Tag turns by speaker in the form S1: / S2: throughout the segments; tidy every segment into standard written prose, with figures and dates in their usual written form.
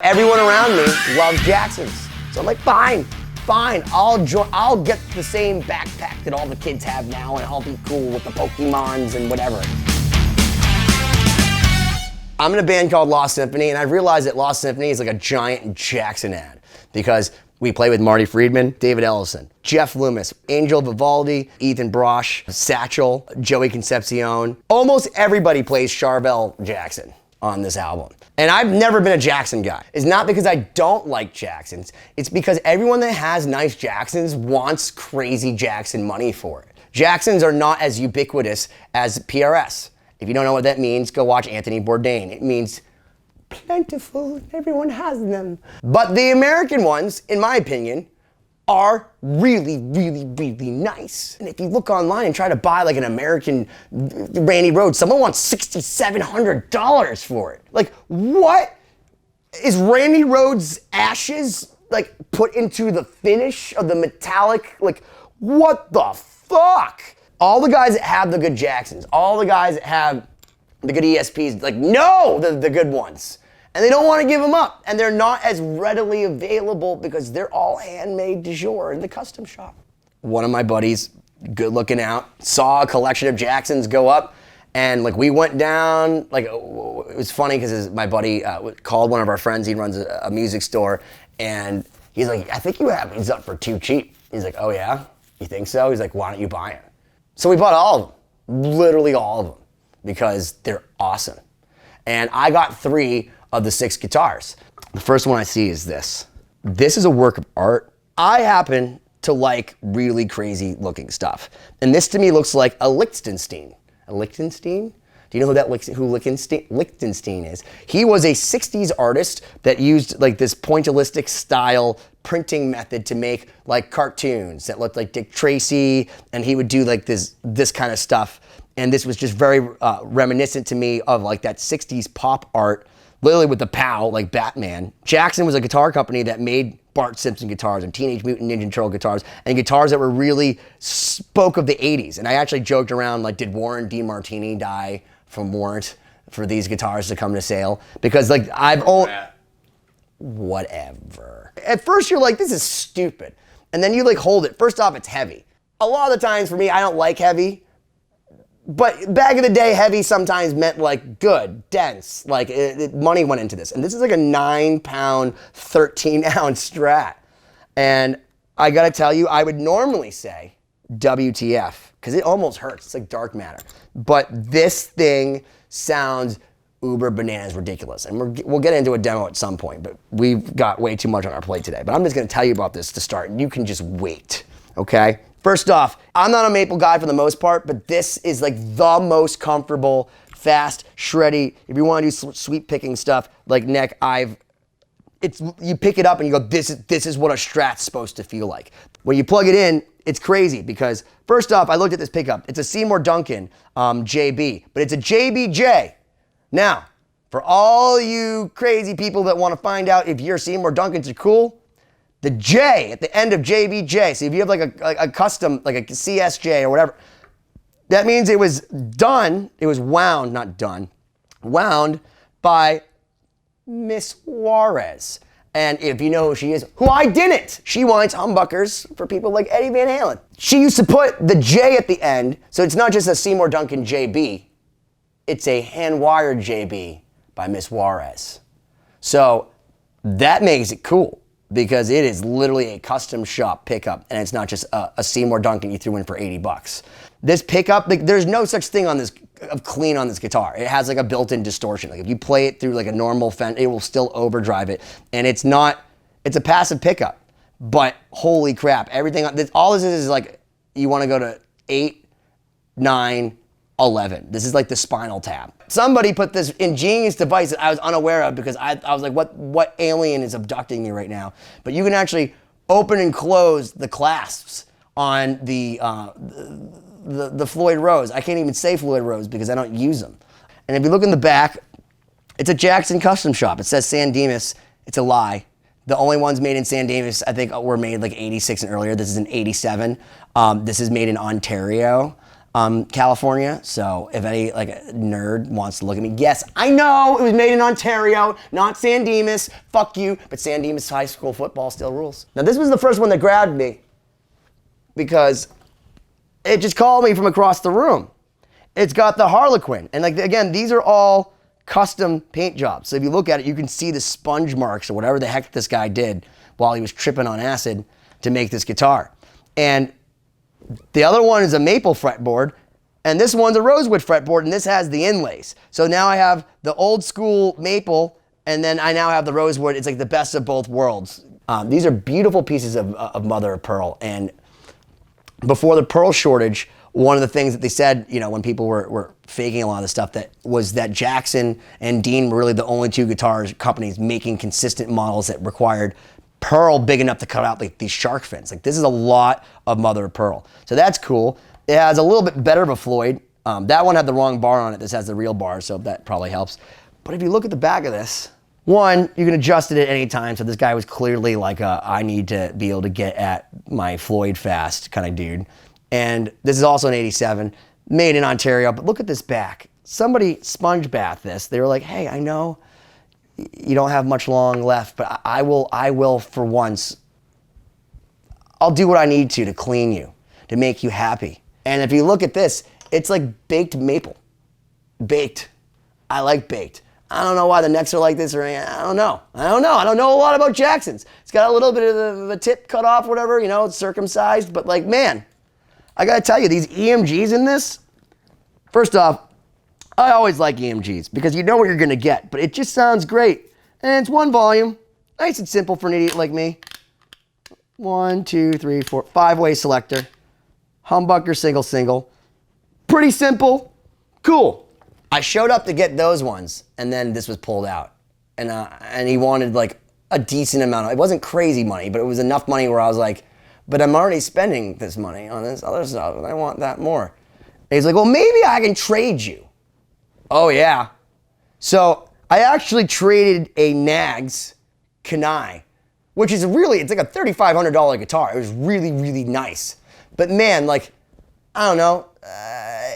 S1: Everyone around me loves Jacksons. So I'm like, fine, I'll get the same backpack that all the kids have now and I'll be cool with the Pokemons and whatever. I'm in a band called Lost Symphony, and I realized that Lost Symphony is like a giant Jackson ad because we play with Marty Friedman, David Ellison, Jeff Loomis, Angel Vivaldi, Ethan Brosh, Satchel, Joey Concepcion. Almost everybody plays Charvel Jackson on this album. And I've never been a Jackson guy. It's not because I don't like Jacksons. It's because everyone that has nice Jacksons wants crazy Jackson money for it. Jacksons are not as ubiquitous as PRS. If you don't know what that means, go watch Anthony Bourdain. It means plentiful, everyone has them. But the American ones, in my opinion, are really, really, really nice. And if you look online and try to buy like an American Randy Rhoads, someone wants $6,700 for it. Like, what? Is Randy Rhoads' ashes like put into the finish of the metallic? Like, what the fuck? All the guys that have the good Jacksons, all the guys that have the good ESPs, like, know the good ones. And they don't want to give them up. And they're not as readily available because they're all handmade du jour in the custom shop. One of my buddies, good looking out, saw a collection of Jacksons go up. And like we went down, like it was funny because my buddy called one of our friends. He runs a music store. And he's like, I think you have these up for too cheap. He's like, oh yeah? You think so? He's like, why don't you buy them? So we bought all of them, literally all of them, because they're awesome. And I got 3 of the 6 guitars. The first one I see is this. This is a work of art. I happen to like really crazy looking stuff. And this to me looks like a Lichtenstein. A Lichtenstein? Do you know who Lichtenstein is? He was a 60s artist that used like this pointillistic style printing method to make like cartoons that looked like Dick Tracy, and he would do like this kind of stuff. And this was just very reminiscent to me of like that 60s pop art, literally with the POW, like Batman. Jackson was a guitar company that made Bart Simpson guitars and Teenage Mutant Ninja Turtle guitars and guitars that were really spoke of the 80s. And I actually joked around, like, did Warren DeMartini die from warrant for these guitars to come to sale? Because like whatever. At first you're like, this is stupid. And then you like hold it. First off, it's heavy. A lot of the times for me, I don't like heavy. But back in the day, heavy sometimes meant like good, dense, like money went into this. And this is like a 9-pound, 13-ounce Strat. And I gotta tell you, I would normally say WTF, because it almost hurts. It's like dark matter. But this thing sounds uber bananas ridiculous. And we'll get into a demo at some point, but we've got way too much on our plate today. But I'm just gonna tell you about this to start, and you can just wait, okay? First off, I'm not a maple guy for the most part, but this is like the most comfortable, fast, shreddy. If you want to do sweep picking stuff like neck, you pick it up and you go, this is what a Strat's supposed to feel like. When you plug it in, it's crazy because first off, I looked at this pickup. It's a Seymour Duncan JB, but it's a JBJ. Now, for all you crazy people that want to find out if your Seymour Duncans are cool, the J at the end of JBJ, so if you have like a custom, like a CSJ or whatever, that means it was done, it was wound, not done, wound by Miss Juarez. And if you know who she is, who I didn't, she winds humbuckers for people like Eddie Van Halen. She used to put the J at the end, so it's not just a Seymour Duncan JB, it's a hand-wired JB by Miss Juarez. So that makes it cool, because it is literally a custom shop pickup, and it's not just a Seymour Duncan you threw in for $80. This pickup, like, there's no such thing on this of clean on this guitar. It has like a built-in distortion. Like if you play it through like a normal Fender, it will still overdrive it, and it's a passive pickup. But holy crap, everything, all this is like, you want to go to 8, 9, 11. This is like the Spinal Tap. Somebody put this ingenious device that I was unaware of because I was like, what alien is abducting me right now? But you can actually open and close the clasps on the Floyd Rose. I can't even say Floyd Rose because I don't use them. And if you look in the back, it's a Jackson custom shop. It says San Dimas. It's a lie. The only ones made in San Dimas, I think, were made like 86 and earlier. This is an 87. This is made in Ontario. California. So if any like a nerd wants to look at me, yes, I know it was made in Ontario, not San Dimas. Fuck you, but San Dimas high school football still rules. Now this was the first one that grabbed me because it just called me from across the room. It's got the Harlequin, and like again, these are all custom paint jobs. So if you look at it, you can see the sponge marks or whatever the heck this guy did while he was tripping on acid to make this guitar. And the other one is a maple fretboard, and this one's a rosewood fretboard, and this has the inlays. So now I have the old school maple, and then I now have the rosewood. It's like the best of both worlds. These are beautiful pieces of mother of pearl. And before the pearl shortage, one of the things that they said, you know, when people were faking a lot of the stuff, that was that Jackson and Dean were really the only two guitar companies making consistent models that required pearl big enough to cut out like these shark fins. Like this is a lot of mother of pearl. So that's cool. It has a little bit better of a Floyd. That one had the wrong bar on it. This has the real bar, so that probably helps. But if you look at the back of this, one, you can adjust it at any time. So this guy was clearly like a, I need to be able to get at my Floyd fast kind of dude. And this is also an 87, made in Ontario, but look at this back. Somebody sponge bath this. They were like, hey, I know you don't have much long left, but I will for once, I'll do what I need to clean you, to make you happy. And if you look at this, it's like baked maple. Baked. I like baked. I don't know why the necks are like this or anything. I don't know. I don't know a lot about Jackson's. It's got a little bit of a tip cut off, whatever, you know, it's circumcised, but like, man, I gotta tell you, these EMGs in this, first off, I always like EMGs because you know what you're gonna get, but it just sounds great. And it's one volume, nice and simple for an idiot like me. 1, 2, 3, 4, 5-way selector. Humbucker, single. Pretty simple, cool. I showed up to get those ones and then this was pulled out. And he wanted like a decent amount. It wasn't crazy money, but it was enough money where I was like, but I'm already spending this money on this other stuff and I want that more. And he's like, well, maybe I can trade you. Oh yeah. So I actually traded a Nags Kanai, which is really, it's like a $3,500 guitar. It was really, really nice. But man, like, I don't know,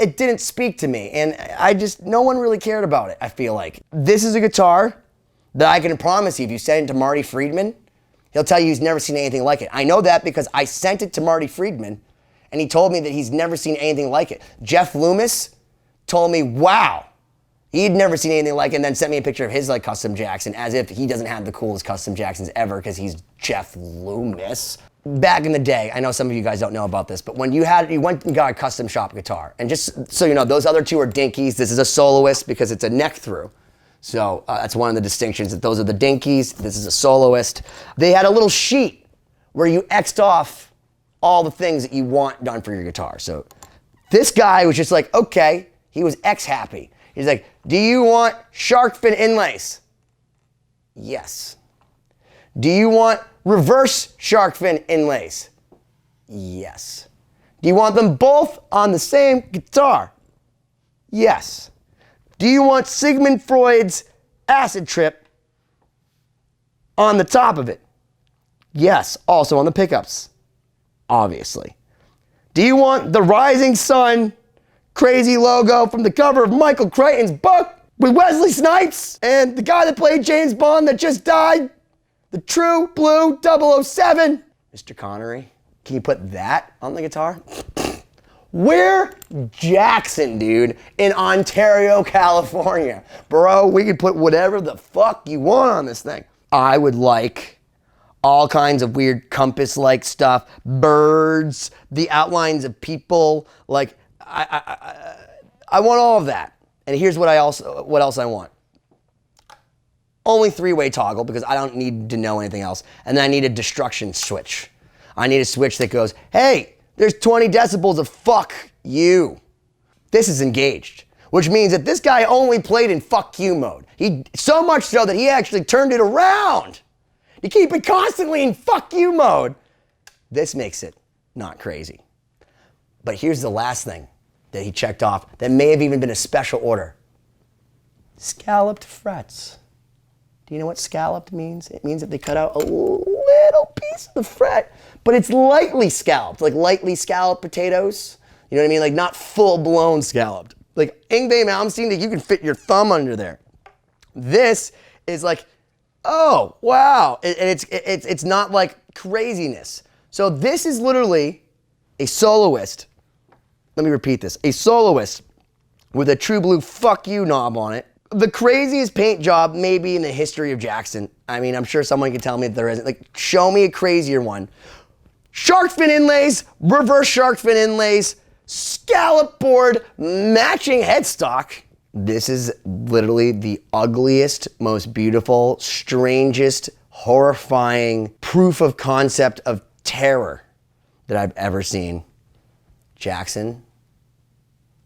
S1: it didn't speak to me. And no one really cared about it, I feel like. This is a guitar that I can promise you, if you send it to Marty Friedman, he'll tell you he's never seen anything like it. I know that because I sent it to Marty Friedman and he told me that he's never seen anything like it. Jeff Loomis told me, wow, he'd never seen anything like it, and then sent me a picture of his like custom Jackson as if he doesn't have the coolest custom Jacksons ever because he's Jeff Loomis. Back in the day, I know some of you guys don't know about this, but when you went and got a custom shop guitar, and just so you know, those other two are dinkies. This is a soloist because it's a neck through. So that's one of the distinctions, that those are the dinkies, this is a soloist. They had a little sheet where you X'd off all the things that you want done for your guitar. So this guy was just like, okay, he was X happy. He's like, do you want shark fin inlays? Yes. Do you want reverse shark fin inlays? Yes. Do you want them both on the same guitar? Yes. Do you want Sigmund Freud's acid trip on the top of it? Yes, also on the pickups, obviously. Do you want the Rising Sun crazy logo from the cover of Michael Crichton's book with Wesley Snipes and the guy that played James Bond that just died? The True Blue 007? Mr. Connery, can you put that on the guitar? We're Jackson, dude, in Ontario, California. Bro, we could put whatever the fuck you want on this thing. I would like all kinds of weird compass-like stuff, birds, the outlines of people. Like, I want all of that. And here's what else I want. Only 3-way toggle because I don't need to know anything else. And then I need a destruction switch. I need a switch that goes, hey, there's 20 decibels of fuck you. This is engaged, which means that this guy only played in fuck you mode. So much so that he actually turned it around to keep it constantly in fuck you mode. This makes it not crazy. But here's the last thing that he checked off that may have even been a special order. Scalloped frets. Do you know what scalloped means? It means that they cut out a little piece of the fret, but it's lightly scalloped, like lightly scalloped potatoes. You know what I mean? Like not full blown scalloped. Like Yngwie Malmsteen, like you can fit your thumb under there. This is like, oh, wow. And it's not like craziness. So this is literally a soloist. Let me repeat this. A soloist with a true blue fuck you knob on it. The craziest paint job maybe in the history of Jackson. I mean, I'm sure someone can tell me that there isn't. Like, show me a crazier one. Shark fin inlays, reverse shark fin inlays, scallop board, matching headstock. This is literally the ugliest, most beautiful, strangest, horrifying proof of concept of terror that I've ever seen. Jackson,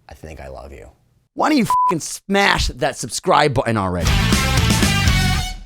S1: I think I love you.
S2: Why don't you fucking smash that subscribe button already?